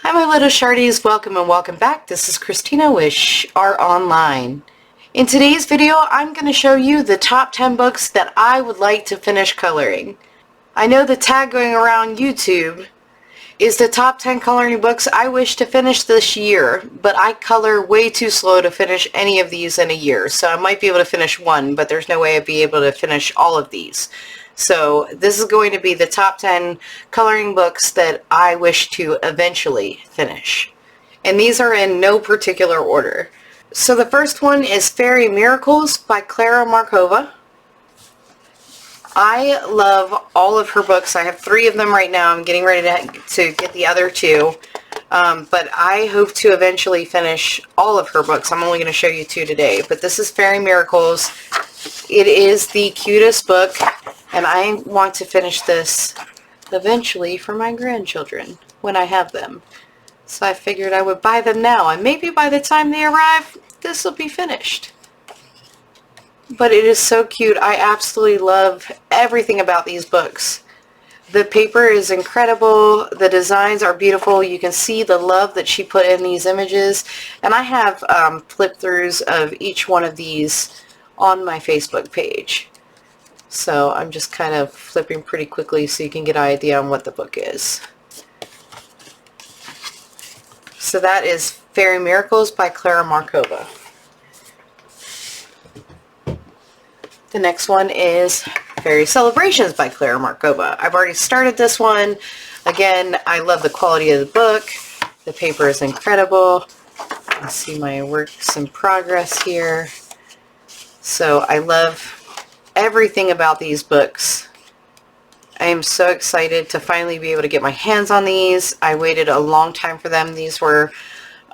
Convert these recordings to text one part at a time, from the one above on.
Hi my little shardies, welcome and welcome back. This is Christina with Shhh Art Online. In today's video, I'm going to show you the top 10 books that I would like to finish coloring. I know the tag going around YouTube is the top 10 coloring books I wish to finish this year, but I color way too slow to finish any of these in a year. So I might be able to finish one, but there's no way I'd be able to finish all of these. So this is going to be the top 10 coloring books that I wish to eventually finish. And these are in no particular order. So the first one is Fairy Miracles by Klara Markova. I love all of her books. I have 3 of them right now. I'm getting ready to get the other 2. But I hope to eventually finish all of her books. I'm only going to show you 2 today. But this is Fairy Miracles. It is the cutest book. And I want to finish this eventually for my grandchildren when I have them. So I figured I would buy them now. And maybe by the time they arrive, this will be finished. But it is so cute. I absolutely love everything about these books. The paper is incredible. The designs are beautiful. You can see the love that she put in these images. And I have flip-throughs of each one of these on my Facebook page. So I'm just kind of flipping pretty quickly so you can get an idea on what the book is. So that is Fairy Miracles by Klara Markova. The next one is Fairy Celebrations by Klara Markova. I've already started this one. Again, I love the quality of the book. The paper is incredible. You can see my works in progress here. So I love everything about these books. I am so excited to finally be able to get my hands on these. I waited a long time for them. These were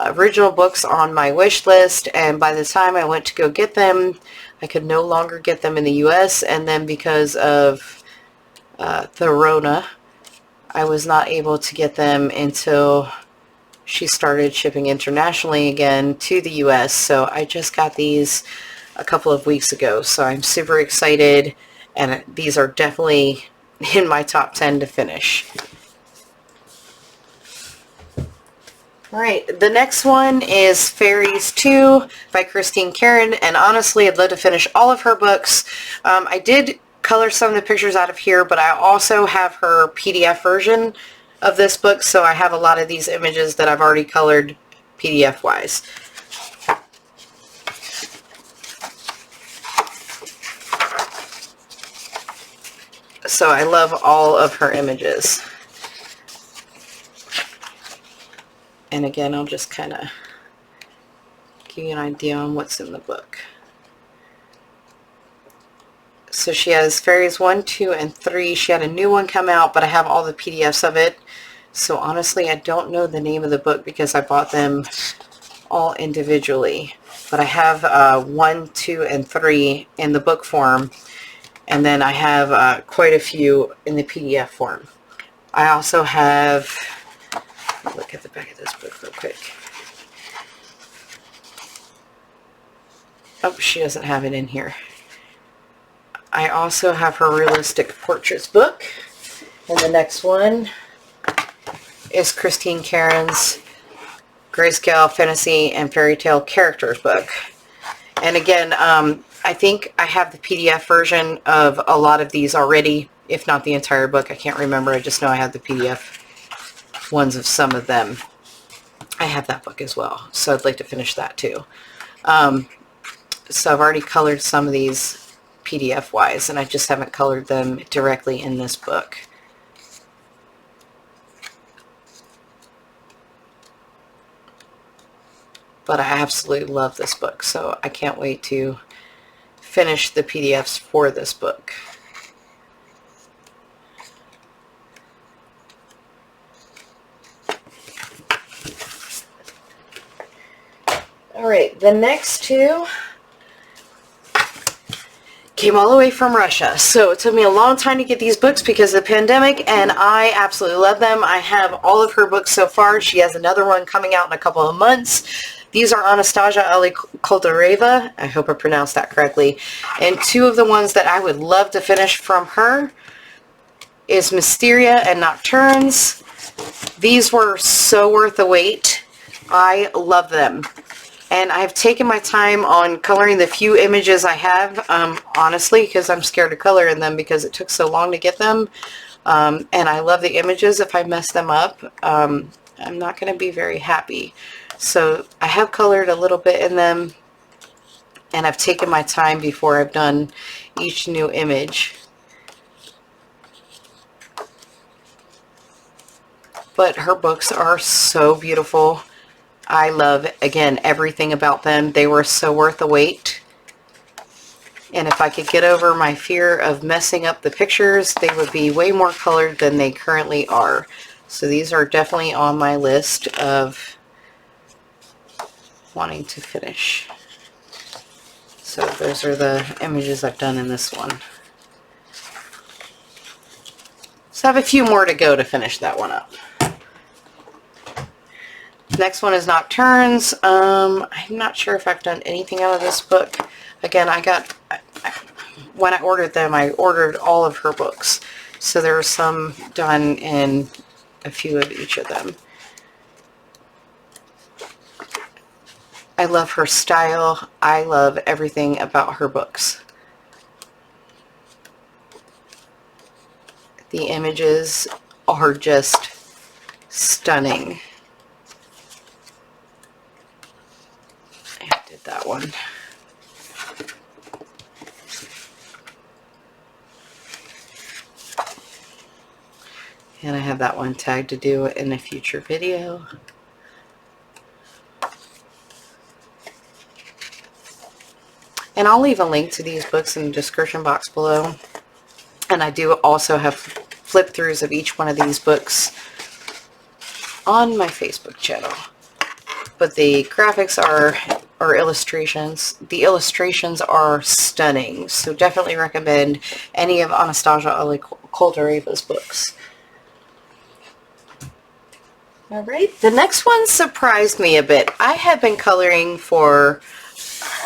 original books on my wish list, and by the time I went to go get them, I could no longer get them in the US, and then because of the Rona, I was not able to get them until she started shipping internationally again to the US. So I just got these a couple of weeks ago, so I'm super excited, and these are definitely in my top 10 to finish. Alright, the next one is Fairies II by Christine Karron, and honestly I'd love to finish all of her books. I did color some of the pictures out of here, but I also have her PDF version of this book, so I have a lot of these images that I've already colored PDF wise. So I love all of her images. And again, I'll just kind of give you an idea on what's in the book. So she has Fairies 1, 2, and 3. She had a new one come out, but I have all the PDFs of it. So honestly, I don't know the name of the book because I bought them all individually. But I have 1, 2, and 3 in the book form. And then I have quite a few in the PDF form. I also have, look at the back of this book real quick. Oh, she doesn't have it in here. I also have her Realistic Portraits book. And the next one is Christine Karron's Grayscale Fantasy and Fairytale Characters book. And again, I think I have the PDF version of a lot of these already, if not the entire book. I can't remember. I just know I have the PDF ones of some of them. I have that book as well, so I'd like to finish that too. So I've already colored some of these PDF-wise, and I just haven't colored them directly in this book. But I absolutely love this book, so I can't wait to finish the PDFs for this book. Alright, the next 2 came all the way from Russia. So it took me a long time to get these books because of the pandemic, and I absolutely love them. I have all of her books so far. She has another one coming out in a couple of months. These are Anastasia Elle Koldareva. I hope I pronounced that correctly. And 2 of the ones that I would love to finish from her is Mysteria and Nocturnes. These were so worth the wait. I love them. And I've taken my time on coloring the few images I have, honestly, because I'm scared to color in them because it took so long to get them. And I love the images. If I mess them up, I'm not going to be very happy. So I have colored a little bit in them, and I've taken my time before I've done each new image. But her books are so beautiful. I love, again, everything about them. They were so worth the wait. And if I could get over my fear of messing up the pictures, they would be way more colored than they currently are. So these are definitely on my list of wanting to finish. So those are the images I've done in this one. So I have a few more to go to finish that one up. Next one is Nocturnes. I'm not sure if I've done anything out of this book. Again, when I ordered them, I ordered all of her books. So there are some done in a few of each of them. I love her style. I love everything about her books. The images are just stunning. I did that one. And I have that one tagged to do in a future video. And I'll leave a link to these books in the description box below. And I do also have flip-throughs of each one of these books on my Facebook channel. But the graphics are illustrations. The illustrations are stunning. So definitely recommend any of Anastasia Elle Koldareva's books. Alright, the next one surprised me a bit. I have been coloring for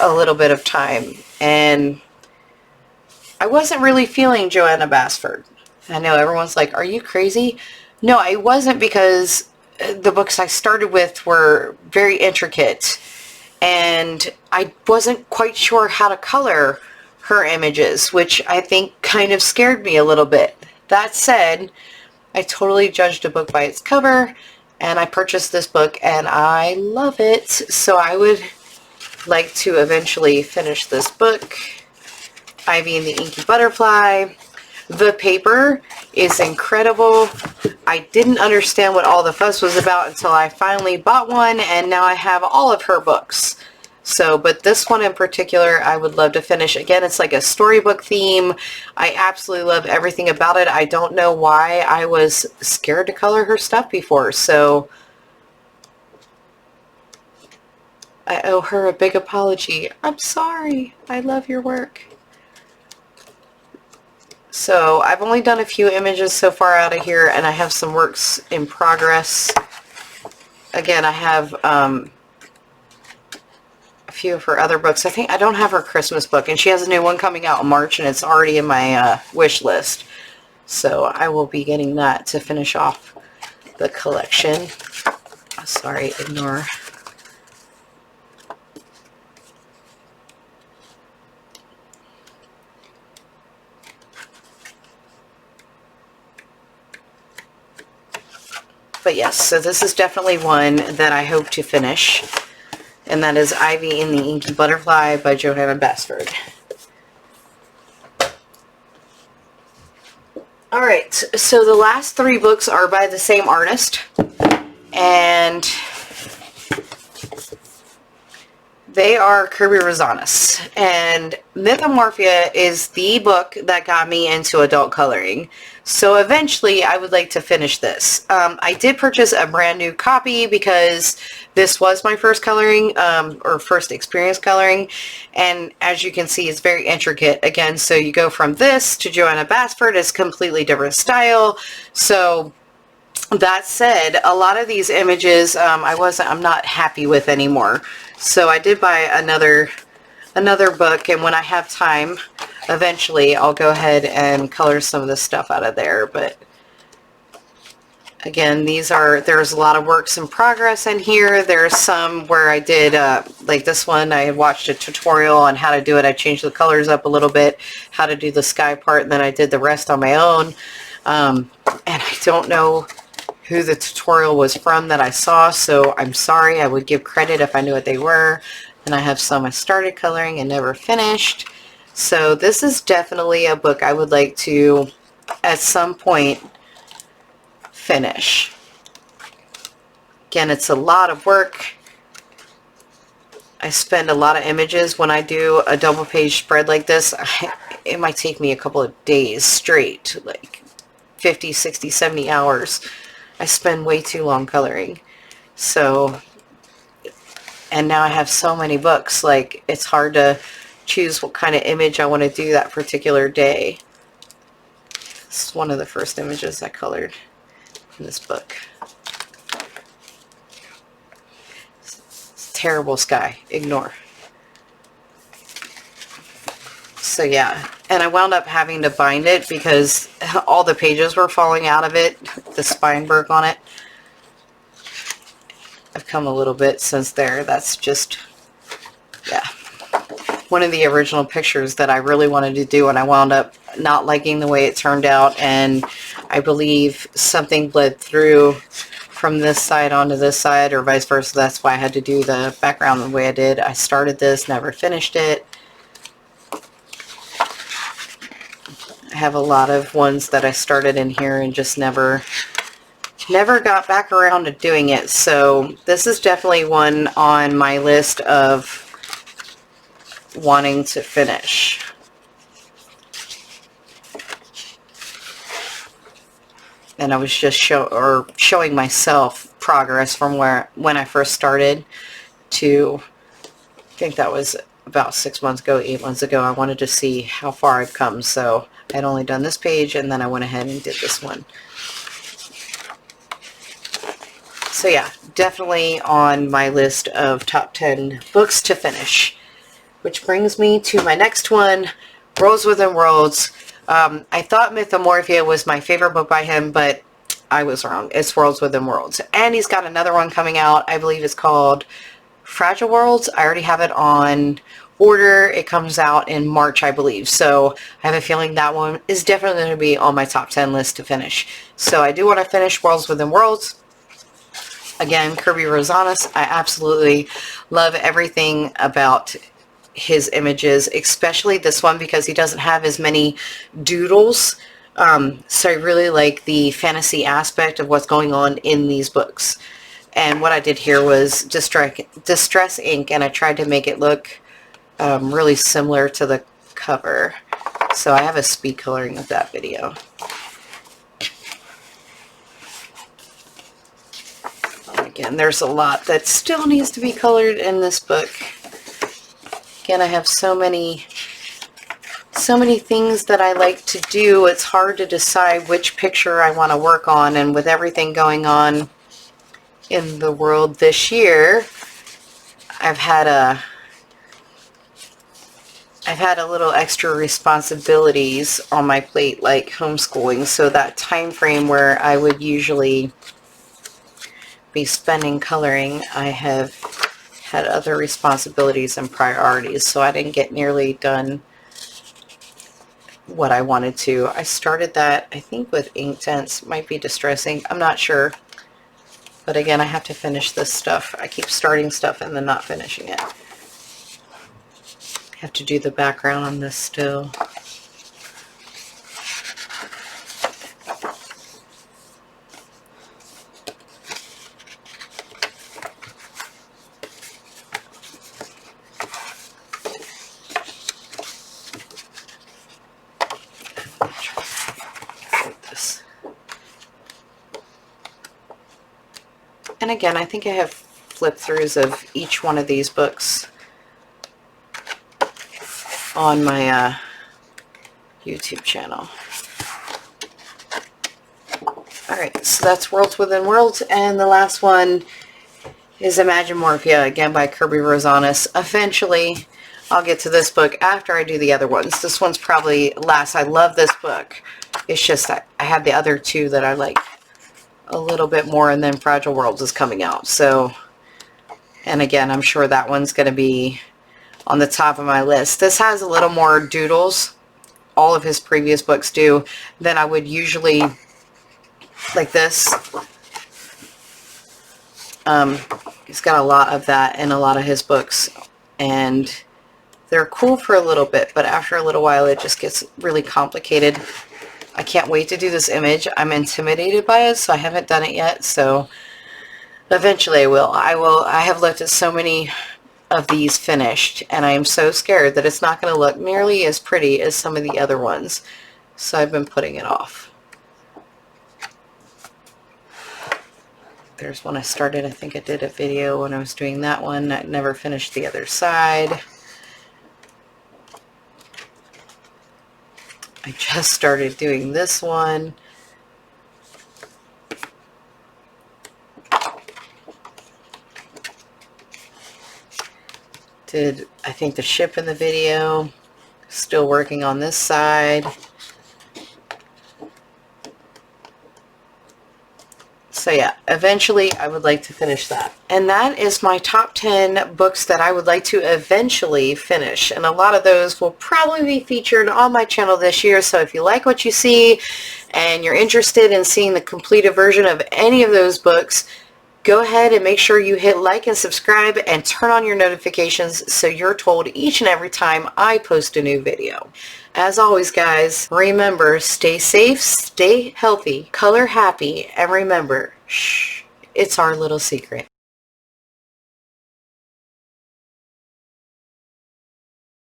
a little bit of time, and I wasn't really feeling Joanna Basford. I know everyone's like, are you crazy? No, I wasn't, because the books I started with were very intricate, and I wasn't quite sure how to color her images, which I think kind of scared me a little bit. That said, I totally judged a book by its cover, and I purchased this book, and I love it. So I would like to eventually finish this book. Ivy and the Inky Butterfly. The paper is incredible. I didn't understand what all the fuss was about until I finally bought one, and now I have all of her books. So, but this one in particular, I would love to finish. Again, it's like a storybook theme. I absolutely love everything about it. I don't know why I was scared to color her stuff before, so I owe her a big apology. I'm sorry. I love your work. So I've only done a few images so far out of here, and I have some works in progress. Again, I have a few of her other books. I think I don't have her Christmas book, and she has a new one coming out in March, and it's already in my wish list. So I will be getting that to finish off the collection. Sorry, ignore. But yes, so this is definitely one that I hope to finish. And that is Ivy and the Inky Butterfly by Johanna Basford. Alright, so the last three books are by the same artist. And they are Kirby Rosanes. And Mythomorphia is the book that got me into adult coloring. So eventually I would like to finish this. I did purchase a brand new copy because this was my first coloring, or first experience coloring. And as you can see, it's very intricate. Again, so you go from this to Joanna Basford. It's a completely different style. So that said, a lot of these images I'm not happy with anymore. So I did buy another book, and when I have time, eventually I'll go ahead and color some of this stuff out of there. But Again, there's a lot of works in progress in here. There's some where I did, like this one, I had watched a tutorial on how to do it. I changed the colors up a little bit, how to do the sky part, and then I did the rest on my own. And I don't know who the tutorial was from that I saw, so I'm sorry. I would give credit if I knew what they were. And I have some I started coloring and never finished. So this is definitely a book I would like to, at some point, finish. Again, it's a lot of work. I spend a lot of images when I do a double page spread like this. It might take me a couple of days straight, like 50, 60, 70 hours. I spend way too long coloring. So, and now I have so many books, like it's hard to choose what kind of image I want to do that particular day. This is one of the first images I colored in this book. Terrible sky. Ignore. So yeah, and I wound up having to bind it because all the pages were falling out of it. The spine broke on it. I've come a little bit since there. That's just, yeah, one of the original pictures that I really wanted to do, and I wound up not liking the way it turned out, and I believe something bled through from this side onto this side, or vice versa. That's why I had to do the background the way I did. I started this, never finished it. I have a lot of ones that I started in here and just never got back around to doing it. So this is definitely one on my list of wanting to finish. And I was just showing myself progress from when I first started to, I think that was about 6 months ago, 8 months ago. I wanted to see how far I've come. So I'd only done this page, and then I went ahead and did this one. So yeah, definitely on my list of top 10 books to finish. Which brings me to my next one, Worlds Within Worlds. I thought Mythomorphia was my favorite book by him, but I was wrong. It's Worlds Within Worlds. And he's got another one coming out. I believe it's called Fragile Worlds. I already have it on order. It comes out in March, I believe. So I have a feeling that one is definitely going to be on my top 10 list to finish. So I do want to finish Worlds Within Worlds. Again, Kirby Rosanes. I absolutely love everything about his images, especially this one because he doesn't have as many doodles. So I really like the fantasy aspect of what's going on in these books. And what I did here was distress ink, and I tried to make it look really similar to the cover. So I have a speed coloring of that video. Again, there's a lot that still needs to be colored in this book. Again, I have so many things that I like to do. It's hard to decide which picture I want to work on, and with everything going on in the world this year, I've had a little extra responsibilities on my plate, like homeschooling. So that time frame where I would usually be spending coloring, I have had other responsibilities and priorities, so I didn't get nearly done what I wanted to. I started that, I think, with Inktense. Might be distressing. I'm not sure. But again, I have to finish this stuff. I keep starting stuff and then not finishing it. I have to do the background on this still. And again, I think I have flip-throughs of each one of these books on my YouTube channel. Alright, so that's Worlds Within Worlds, and the last one is Imagimorphia, again by Kirby Rosanes. Eventually, I'll get to this book after I do the other ones. This one's probably last. I love this book. It's just that I have the other two that I like a little bit more, and then Fragile Worlds is coming out. So, and again, I'm sure that one's going to be on the top of my list. This has a little more doodles, all of his previous books do, than I would usually, like this. He's got a lot of that in a lot of his books, and they're cool for a little bit, but after a little while it just gets really complicated. I can't wait to do this image. I'm intimidated by it, so I haven't done it yet, so eventually I will. I have looked at so many of these finished, and I am so scared that it's not going to look nearly as pretty as some of the other ones, so I've been putting it off. There's one I started. I think I did a video when I was doing that one. I never finished the other side. I just started doing this one. Did, I think, the ship in the video. Still working on this side. So yeah, eventually I would like to finish that. And that is my top 10 books that I would like to eventually finish. And a lot of those will probably be featured on my channel this year. So if you like what you see and you're interested in seeing the completed version of any of those books, go ahead and make sure you hit like and subscribe and turn on your notifications so you're told each and every time I post a new video. As always, guys, remember, stay safe, stay healthy, color happy, and remember, shh, it's our little secret.